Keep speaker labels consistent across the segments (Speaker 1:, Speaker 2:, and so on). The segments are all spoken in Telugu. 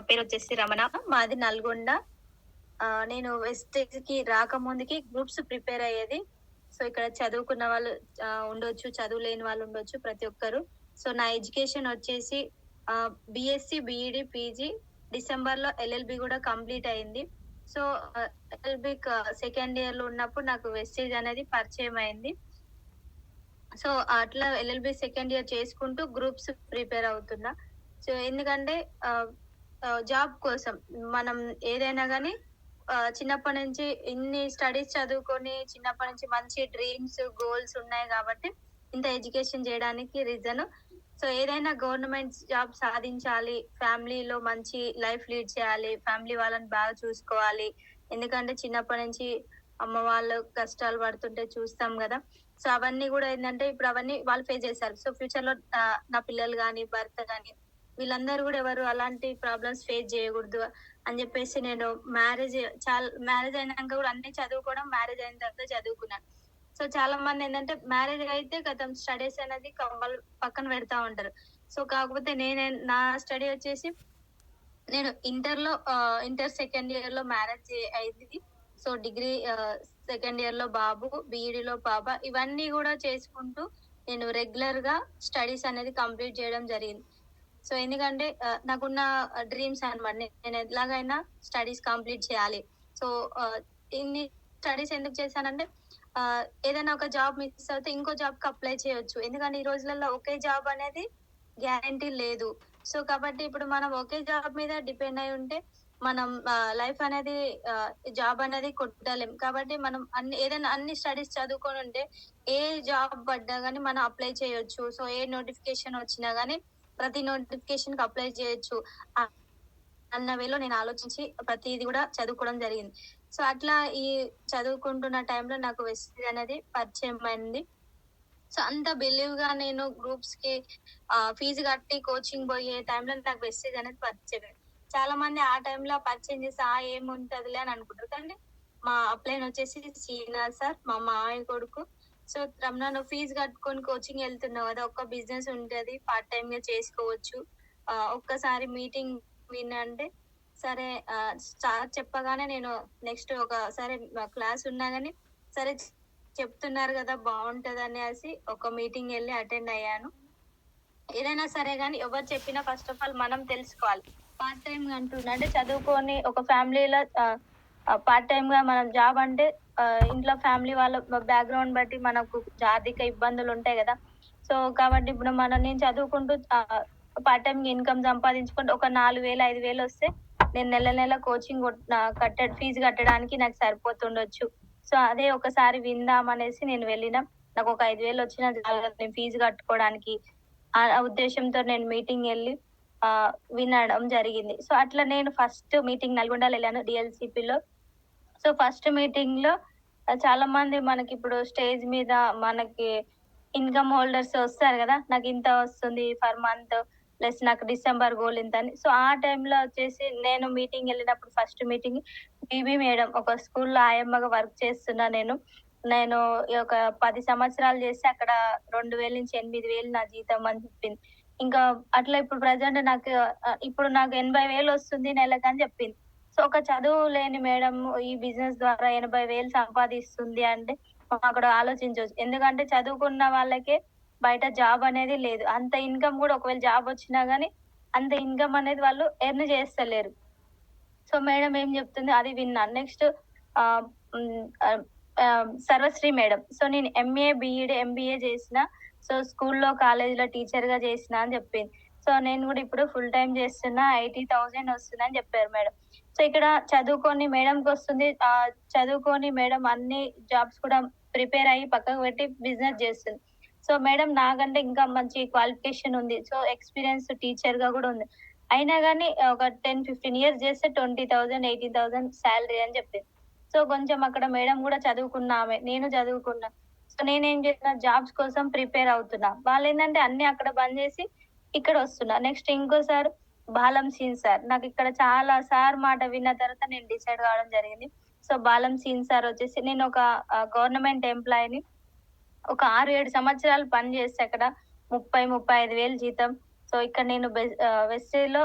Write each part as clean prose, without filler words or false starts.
Speaker 1: పేరు వచ్చేసి రమణ. మాది నల్గొండ. నేను వెస్టేజ్‌కి రాకముందుకి గ్రూప్స్ ప్రిపేర్ అయ్యేది. సో, ఇక్కడ చదువుకున్న వాళ్ళు ఉండొచ్చు, చదువులేని వాళ్ళు ఉండొచ్చు ప్రతి ఒక్కరు. సో, నా ఎడ్యుకేషన్ వచ్చేసి బీఎస్సీ, బీఈడీ, పీజీ డిసెంబర్‌లో ఎల్ఎల్‌బీ గూడా కంప్లీట్ అయింది. సో, ఎల్ఎల్‌బీ సెకండ్ ఇయర్‌లో ఉన్నప్పుడు నాకు వెస్టేజ్ అనేది పరిచయం అయింది. సో, అట్లా ఎల్ఎల్‌బీ సెకండ్ ఇయర్ చేసుకుంటూ గ్రూప్స్ ప్రిపేర్ అవుతున్నా. సో, ఎందుకంటే ఆహ్, ఆహ్, జాబ్ కోసం మనం ఏదైనా గాని చిన్నప్పటి నుంచి ఇన్ని స్టడీస్ చదువుకొని చిన్నప్పటి నుంచి మంచి డ్రీమ్స్, గోల్స్ ఉన్నాయి గాబట్టి ఇంత ఎడ్యుకేషన్ జేయడానికి రీజను. సో, ఏదైనా గవర్నమెంట్ జాబ్ సాధించాలి, ఫ్యామిలీలో మంచి లైఫ్ లీడ్ చేయాలి, ఫ్యామిలీ వాళ్ళని బాగా చూసుకోవాలి. ఎందుకంటే చిన్నప్పటి నుంచి అమ్మ వాళ్ళు కష్టాలు పడుతుంటే చూస్తాం గదా! సో, అవన్నీ గూడా ఏందంటే ఇప్పుడు అవన్నీ వాళ్ళు ఫేస్ చేశారు. సో, ఫ్యూచర్‌లో నా పిల్లలు గాని, భర్త గాని వీళ్ళందరూ గూడా ఎవరు అలాంటి ప్రాబ్లమ్స్ ఫేస్ జేయగూడదు అని జెప్పేసి నేను మ్యారేజ్ అయినంక గూడా అన్నీ చదువుకోవడం, మ్యారేజ్ అయిన తర్వాత చదువుకున్నాను. సో, చాలా మందేంటంటే మ్యారేజ్ అయితే ఖతం స్టడీస్ అనేది వాళ్ళు పక్కన పెడతా ఉంటారు. సో, కాకపోతే నా స్టడీ వచ్చేసి నేను ఇంటర్ సెకండ్ ఇయర్‌లో మ్యారేజ్ అయింది. సో, డిగ్రీ సెకండ్ ఇయర్‌లో బాబు, బీఈడీలో పాప ఇవన్నీ గూడా చేసుకుంటూ నేను రెగ్యులర్‌గా స్టడీస్ అనేది కంప్లీట్ జేయడం జరిగింది. సో, ఎందుకంటే నాకున్న డ్రీమ్స్ అన్నమాట. నేను ఎలాగైనా స్టడీస్ కంప్లీట్ చేయాలి. సో, ఇన్ని స్టడీస్ ఎందుకు చేశానంటే ఏదైనా ఒక జాబ్ మిస్ అవుతే ఇంకో జాబ్‌కి అప్లై చేయొచ్చు. ఎందుకంటే ఈ రోజులలో ఒకే జాబ్ అనేది గ్యారంటీ లేదు. సో, కాబట్టి ఇప్పుడు మనం ఒకే జాబ్ మీద డిపెండ్ అయి ఉంటే మనం లైఫ్ అనేది జాబ్ అనేది కొట్టలేం. కాబట్టి మనం అన్ని స్టడీస్ చదువుకొనుంటే ఏ జాబ్ పడ్డా గాని మనం అప్లై చేయొచ్చు. సో, ఏ నోటిఫికేషన్ వచ్చినా గాని ప్రతి నోటిఫికేషన్‌కి అప్లై చేయొచ్చు. అన్న వేలో నేను ఆలోచించి ప్రతీది గూడా చదువుకోవడం జరిగింది. సో, అట్లా ఈ చదువుకుంటున్న టైంలో నాకు వెస్టేజ్ అనేది పరిచయం అయింది. సో, అంత బిలీవ్‌గా నేను గ్రూప్స్‌కి ఫీజు కట్టి కోచింగ్ బోయే టైంలో నాకు వెస్టేజ్ అనేది పరిచయమైంది. చాలా మంది ఆ టైంలో పరిచయం చేసి ఏముంటదిలే అని అనుకుంటారు. కానీ మా అప్‌లైన్ వచ్చేసి శ్రీనాథ్ సార్, మా మామయ్య కొడుకు. సో, రమణ నువ్వు ఫీజు కట్టుకొని కోచింగ్ ఎళ్తున్నావు గదా! ఒక్క బిజినెస్ ఉంటది. పార్ట్ టైమ్‌గా చేసుకోవచ్చు. ఒక్కసారి మీటింగ్ వినంటే సరే సార్ చెప్పగానే నేను నెక్స్ట్ ఒకసారి క్లాస్ ఉన్నా గాని సరే చెప్తున్నారు గదా! బావుంటదనేసి ఒక మీటింగెళ్ళి అటెండ్ అయ్యాను. ఏదైనా సరే గాని ఎవరు చెప్పినా ఫస్ట్ ఆఫ్ ఆల్ మనం తెలుసుకోవాలి. పార్ట్ టైమ్‌గా అంటున్నా అంటే చదువుకొని ఒక ఫ్యామిలీలో పార్ట్ టైమ్‌గా మనం జాబ్ అంటే ఇంట్లో ఫ్యామిలీ వాళ్ళ బ్యాక్‌గ్రౌండ్ బట్టి మనకు ఆర్థిక ఇబ్బందులుంటాయి గదా! సో, కాబట్టి ఇప్పుడు నేను చదువుకుంటూ పార్ట్ టైమ్‌గా ఇన్‌కమ్ సంపాదించుకుంటూ ఒక 4,000, 5,000 వస్తే నేను నెల నెల కోచింగ్ ఫీజు కట్టడానికి నాకు సరిపోతుండొచ్చు. సో, అదే ఒకసారి విందామనేసి నేను వెళ్ళిన. నాకొక 5,000 వచ్చినా చాలు కదా! నేను ఫీజు కట్టుకోవడానికి. ఆ ఉద్దేశ్యంతో నేను మీటింగెళ్ళి వినడం జరిగింది. సో, అట్లా నేను ఫస్ట్ మీటింగ్ నల్గొండలో ఎళ్ళాను డీఎల్‌సీపీలో. సో, ఫస్ట్ మీటింగ్‌లో చాలా మంది మనకిప్పుడు స్టేజ్ మీద మనకి ఇన్‌కమ్ హోల్డర్స్ వస్తారు గదా! నాకింత వస్తుంది పర్ మంత్ ప్లస్ నాకు డిసెంబర్ గోల్ ఇంతని. సో, ఆ టైంలో వచ్చేసి నేను మీటింగెళ్ళినప్పుడు ఫస్ట్ మీటింగ్ బీబీ మేడం ఒక స్కూల్‌లో ఆయమ్మగా వర్క్ చేస్తున్నా నేను. నేను ఈ ఒక 10 సంవత్సరాలు చేస్తే అక్కడ 2,000-8,000 నా జీతం అని చెప్పింది. ఇంకా అట్లా ఇప్పుడు ప్రెజెంట్ ఇప్పుడు నాకు 80,000 వస్తుంది నెలకని చెప్పింది. సో, ఒక చదువు లేని మేడం ఈ బిజినెస్ ద్వారా 80,000 సంపాదిస్తుంది అంటే మనం అక్కడ ఆలోచించొచ్చు. ఎందుకంటే చదువుకున్న వాళ్ళకే బయట జాబ్ అనేది లేదు. అంత ఇన్‌కమ్ గూడా ఒకవేళ జాబ్ వచ్చినా గాని అంత ఇన్‌కమ్ అనేది వాళ్ళు ఎర్న్ చేస్తలేరు. సో, మేడం ఏం చెప్తుందో అది విన్నాను. నెక్స్ట్ ఆహ్, హ్మ్. ఆహ్, సర్వశ్రీ మేడం. సో, నేను ఎంఏ, బీఈడీ, ఎంబీఏ చేసిన. సో, స్కూల్‌లో, కాలేజ్‌లో టీచర్‌గా చేసిన అని చెప్పింది. సో, నేను గూడా ఇప్పుడు ఫుల్ టైమ్ చేస్తున్నా. 80,000 వస్తుందని చెప్పారు మేడం. సో, ఇక్కడ చదువుకొని మేడం అన్ని జాబ్స్ కూడా ప్రిపేర్ అయ్యి పక్కకు పెట్టి బిజినెస్ చేస్తుంది. సో, మేడం నాకంటే ఇంకా మంచి క్వాలిఫికేషన్ ఉంది. సో, ఎక్స్‌పీరియన్స్ టీచర్‌గా గూడా ఉంది. అయినా గాని ఒక 10, 15 ఇయర్స్ చేస్తే 20,000, 18,000 సాలరీ అని చెప్పింది. సో, కొంచెం అక్కడ మేడం గూడా చదువుకున్న ఆమె. నేను చదువుకున్నా. సో, నేనేం చేసిన జాబ్స్ కోసం ప్రిపేర్ అవుతున్నా. వాళ్ళేందంటే అన్నీ అక్కడ బంద్ చేసి ఇక్కడొస్తున్నా. నెక్స్ట్ ఇంకోసారు బాలం సీన్ సార్. నాకిక్కడ చాలా సార్ మాట విన్న తర్వాత నేను డిసైడ్ కావడం జరిగింది. సో, బాలం సీన్ సార్ వచ్చేసి నేనొక గవర్నమెంట్ ఎంప్లాయీని. ఒక 6, 7 సంవత్సరాలు పని చేస్తే అక్కడ 30, 35,000 జీతం. సో ఇక్కడ నేను వెస్టేజ్ లో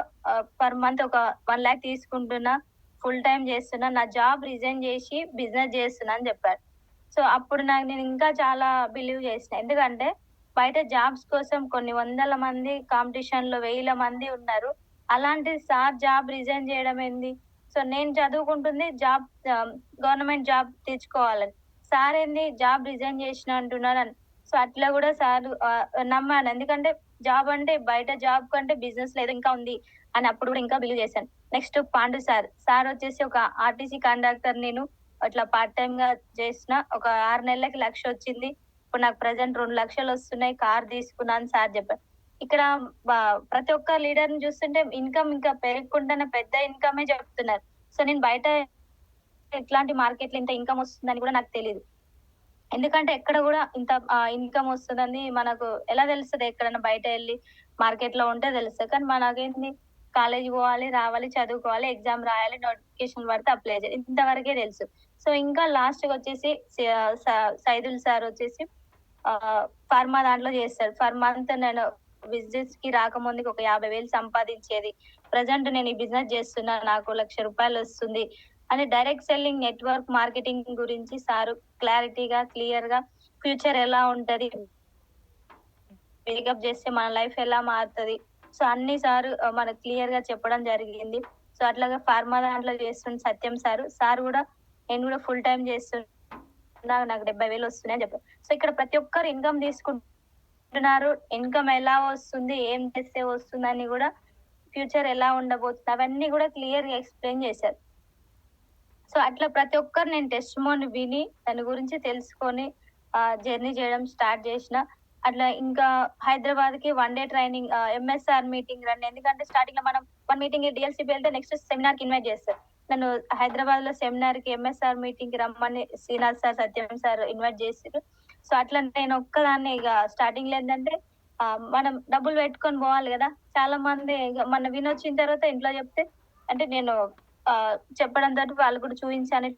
Speaker 1: పర్ మంత్ ఒక 1 lakh తీసుకుంటున్నా, ఫుల్ టైం చేస్తున్నా, నా జాబ్ రిజైన్ చేసి బిజినెస్ చేస్తున్నా అని చెప్పాడు. సో అప్పుడు నేను ఇంకా చాలా బిలీవ్ చేసిన. ఎందుకంటే బయట జాబ్స్ కోసం కొన్ని వందల మంది కాంపిటీషన్ లో వేల మంది ఉన్నారు. అలాంటి సార్ జాబ్ రిజైన్ చేయడం ఏంది? సో నేను చదువుకుంటుంది జాబ్, గవర్నమెంట్ జాబ్ తెచ్చుకోవాలని. సార్ ఏంది జాబ్ రిజైన్ చేసిన అంటున్నారని. సో అట్లా కూడా సార్ నమ్మాను. ఎందుకంటే జాబ్ అంటే బయట జాబ్ కంటే బిజినెస్ లో ఏదో ఇంకా ఉంది అని అప్పుడు కూడా ఇంకా బిలీవ్ చేశాను. Next Pandu sir. సార్ వచ్చేసి ఒక ఆర్టీసీ కండక్టర్. నేను అట్లా పార్ట్ టైమ్ గా చేసిన. ఒక 6 నెలలకి 1,00,000 వచ్చింది. ఇప్పుడు నాకు ప్రెసెంట్ 2 లక్షలు వస్తున్నాయి. కార్ తీసుకున్నాను సార్ చెప్పారు. ఇక్కడ ప్రతి ఒక్క లీడర్ ని చూస్తుంటే ఇన్కమ్ ఇంకా పెరగకుండానే పెద్ద ఇన్కమే చెప్తున్నారు. సో నేను బయట ఇట్లాంటి మార్కెట్ లో ఇంత ఇన్కమ్ వస్తుందని కూడా నాకు తెలియదు. ఎందుకంటే ఎక్కడ కూడా ఇంత ఇన్కమ్ వస్తుందని మనకు ఎలా తెలుస్తుంది? ఎక్కడైనా బయట వెళ్ళి మార్కెట్ లో ఉంటే తెలుస్తుంది. కానీ మనకేంది, కాలేజీ పోవాలి, రావాలి, చదువుకోవాలి, ఎగ్జామ్ రాయాలి, నోటిఫికేషన్ పడితే అప్లై చేయాలి, ఇంతవరకే తెలుసు. సో ఇంకా లాస్ట్ వచ్చేసి సైదుల్ సార్ వచ్చేసి ఫార్మా దాంట్లో చేస్తాడు. ఫర్ మంత్ నేను బిజినెస్ కి రాకముందుకు ఒక 50,000 సంపాదించేది. ప్రజెంట్ నేను ఈ బిజినెస్ చేస్తున్నా, నాకు 1,00,000 వస్తుంది అని డైరెక్ట్ సెల్లింగ్, నెట్వర్క్ మార్కెటింగ్ గురించి సారు క్లారిటీగా, క్లియర్ గా ఫ్యూచర్ ఎలా ఉంటది, మేకప్ చేస్తే మన లైఫ్ ఎలా మారుతుంది, సో అన్ని సారు మనకు క్లియర్ గా చెప్పడం జరిగింది. సో అట్లాగా ఫార్మా దాంట్లో చేస్తున్న సత్యం సార్ కూడా నేను కూడా ఫుల్ టైం చేస్తున్నా, నాకు 70,000 వస్తున్నాయి అని చెప్పారు. సో ఇక్కడ ప్రతి ఒక్కరు ఇన్కమ్ తీసుకుంటున్నారు. ఇన్కమ్ ఎలా వస్తుంది, ఏం చేస్తే వస్తుందని కూడా, ఫ్యూచర్ ఎలా ఉండబోతుంది అవన్నీ కూడా క్లియర్ గా ఎక్స్ప్లెయిన్ చేశారు. సో అట్లా ప్రతి ఒక్కరు నేను టెస్టిమోని విని దాని గురించి తెలుసుకొని జర్నీ చేయడం స్టార్ట్ చేసిన. అట్లా ఇంకా హైదరాబాద్ కి 1 day ట్రైనింగ్, ఎంఎస్ఆర్ మీటింగ్ రండి. ఎందుకంటే స్టార్టింగ్ లో మనం 1 మీటింగ్ డిఎల్సీపీ వెళ్తే నెక్స్ట్ సెమినార్ కి ఇన్వైట్ చేస్తారు. నన్ను హైదరాబాద్ లో సెమినార్ కి, ఎంఎస్ఆర్ మీటింగ్ కి రమ్మని శ్రీనాథ్ సార్, సత్యం సార్ ఇన్వైట్ చేసారు. సో అట్లా నేను ఒక్కదాన్ని ఇక స్టార్టింగ్ లో ఏంటంటే మనం డబ్బులు పెట్టుకొని పోవాలి కదా. చాలా మంది మన వినొచ్చిన తర్వాత ఇంట్లో చెప్తే, అంటే నేను చెప్పడం తోటి వాళ్ళు కూడా చూపించాను.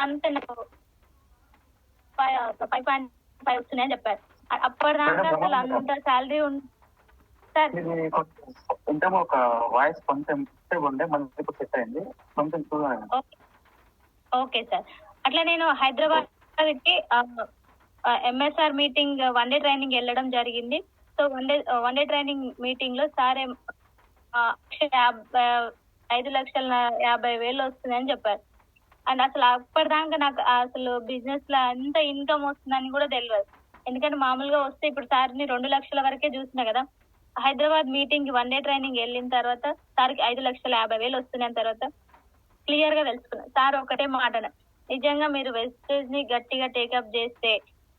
Speaker 1: మంత్ నాకు 5.5 వస్తున్నాయని చెప్పారు. అప్పటిదాకా అసలు అంత శాలరీ సార్.
Speaker 2: కొంచెం ఒక వాయిస్ కొంచెం ఉండే మనకి సెట్ అయింది, కొంచెం చూడండి.
Speaker 1: Okay sir. అట్లా నేను హైదరాబాద్ కి ఎంఎస్ఆర్ మీటింగ్ 1 day ట్రైనింగ్ వెళ్ళడం జరిగింది. సో 1 day ట్రైనింగ్ మీటింగ్ లో సార్ 5,50,000 వస్తుందని చెప్పారు. అండ్ అసలు అప్పటిదాకా నాకు అసలు బిజినెస్ లో ఎంత ఇన్కమ్ వస్తుందని కూడా తెలియదు. ఎందుకంటే మామూలుగా వస్తే ఇప్పుడు సార్ని 2 లక్షల వరకే చూసినా కదా. హైదరాబాద్ మీటింగ్ 1 day ట్రైనింగ్ వెళ్ళిన తర్వాత సార్కి 5,50,000 వస్తున్నాయని తర్వాత క్లియర్ గా తెలుసుకున్నా. సార్ ఒకటే మాట, నిజంగా మీరు వెస్టేజ్ ని గట్టిగా టేకప్ చేస్తే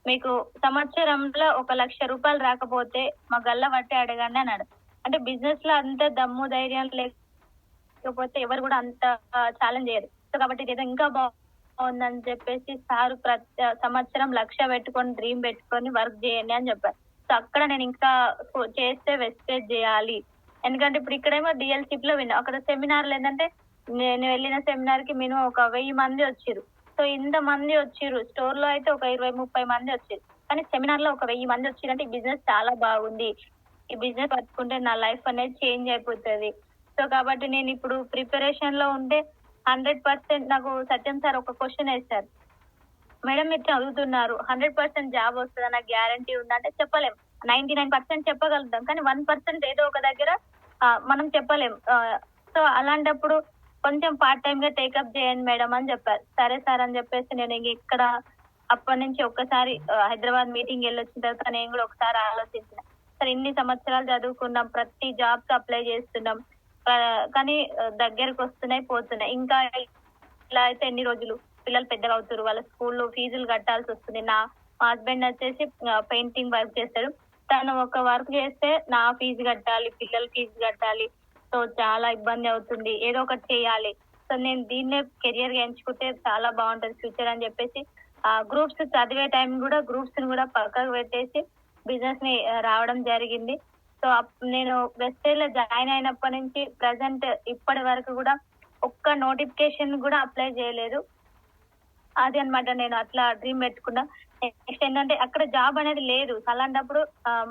Speaker 1: మీకు సంవత్సరంలో 1,00,000 రాకపోతే మా గల్ల పట్టి అడగండి అన్నాడు. అంటే బిజినెస్ లో అంత దమ్ము ధైర్యం లేకపోతే ఎవరు కూడా అంత ఛాలెంజ్ చేయరు. సో కాబట్టి ఇది ఇంకా బాగుందని చెప్పేసి సార్ ప్రతి సంవత్సరం 1,00,000 పెట్టుకొని, డ్రీమ్ పెట్టుకొని వర్క్ చేయండి అని చెప్పారు. సో అక్కడ నేను ఇంకా చేస్తే వెస్టేజ్ చేయాలి. ఎందుకంటే ఇప్పుడు ఇక్కడేమో డిఎల్సిప్ లో విన్నా. అక్కడ సెమినార్లు ఏంటంటే నేను వెళ్ళిన సెమినార్ కి మినిమం ఒక 1,000 మంది వచ్చారు. సో ఇంత మంది వచ్చారు, స్టోర్ లో అయితే ఒక 20-30 మంది వచ్చారు, కానీ సెమినార్ లో ఒక 1,000 మంది వచ్చారంటే ఈ బిజినెస్ చాలా బాగుంది, ఈ బిజినెస్ పట్టుకుంటే నా లైఫ్ అనేది చేంజ్ అయిపోతుంది. సో కాబట్టి నేను ఇప్పుడు ప్రిపరేషన్ లో ఉంటే 100% నాకు సత్యం సార్ ఒక క్వశ్చన్ వేశారు, మేడం మీరు చదువుతున్నారు, 100% జాబ్ వస్తుందా, నాకు గ్యారంటీ ఉందంటే చెప్పలేం. 99% చెప్పగలుగుతాం, కానీ 1% ఏదో ఒక దగ్గర మనం చెప్పలేం. సో అలాంటప్పుడు కొంచెం పార్ట్ టైమ్ గా టేకప్ చేయండి మేడం అని చెప్పారు. సరే సార్ అని చెప్పేసి నేను ఇక్కడ అప్పటి నుంచి ఒక్కసారి హైదరాబాద్ మీటింగ్ వెళ్ళొచ్చిన తర్వాత నేను కూడా ఒకసారి ఆలోచించిన, సరే ఇన్ని సంవత్సరాలు చదువుకున్నాం, ప్రతి జాబ్ కి అప్లై చేస్తున్నాం, కానీ దగ్గరకు వస్తున్నాయి, పోతున్నాయి. ఇంకా ఇలా అయితే ఎన్ని రోజులు? పిల్లలు పెద్దగా అవుతారు, వాళ్ళ స్కూల్లో ఫీజులు కట్టాల్సి వస్తుంది. మా హస్బెండ్ వచ్చేసి పెయింటింగ్ వర్క్ చేస్తాడు. తను ఒక వర్క్ చేస్తే నా ఫీజు కట్టాలి, పిల్లల ఫీజు కట్టాలి. సో చాలా ఇబ్బంది అవుతుంది, ఏదో ఒకటి చేయాలి. సో సో నేను దీన్నే కెరియర్ గా ఎంచుకుంటే చాలా బాగుంటది ఫ్యూచర్ అని చెప్పేసి గ్రూప్స్ చదివే టైం కూడా గ్రూప్స్ ని కూడా పక్కకు పెట్టేసి బిజినెస్ ని రావడం జరిగింది. సో నేను వెస్టేజ్ లో జాయిన్ అయినప్పటి నుంచి ప్రజెంట్ ఇప్పటి వరకు కూడా ఒక్క నోటిఫికేషన్ కూడా అప్లై చేయలేదు. అది అన్నమాట, నేను అట్లా డ్రీమ్ పెట్టుకున్నా. నెక్స్ట్ ఏంటంటే అక్కడ జాబ్ అనేది లేదు, అలాంటప్పుడు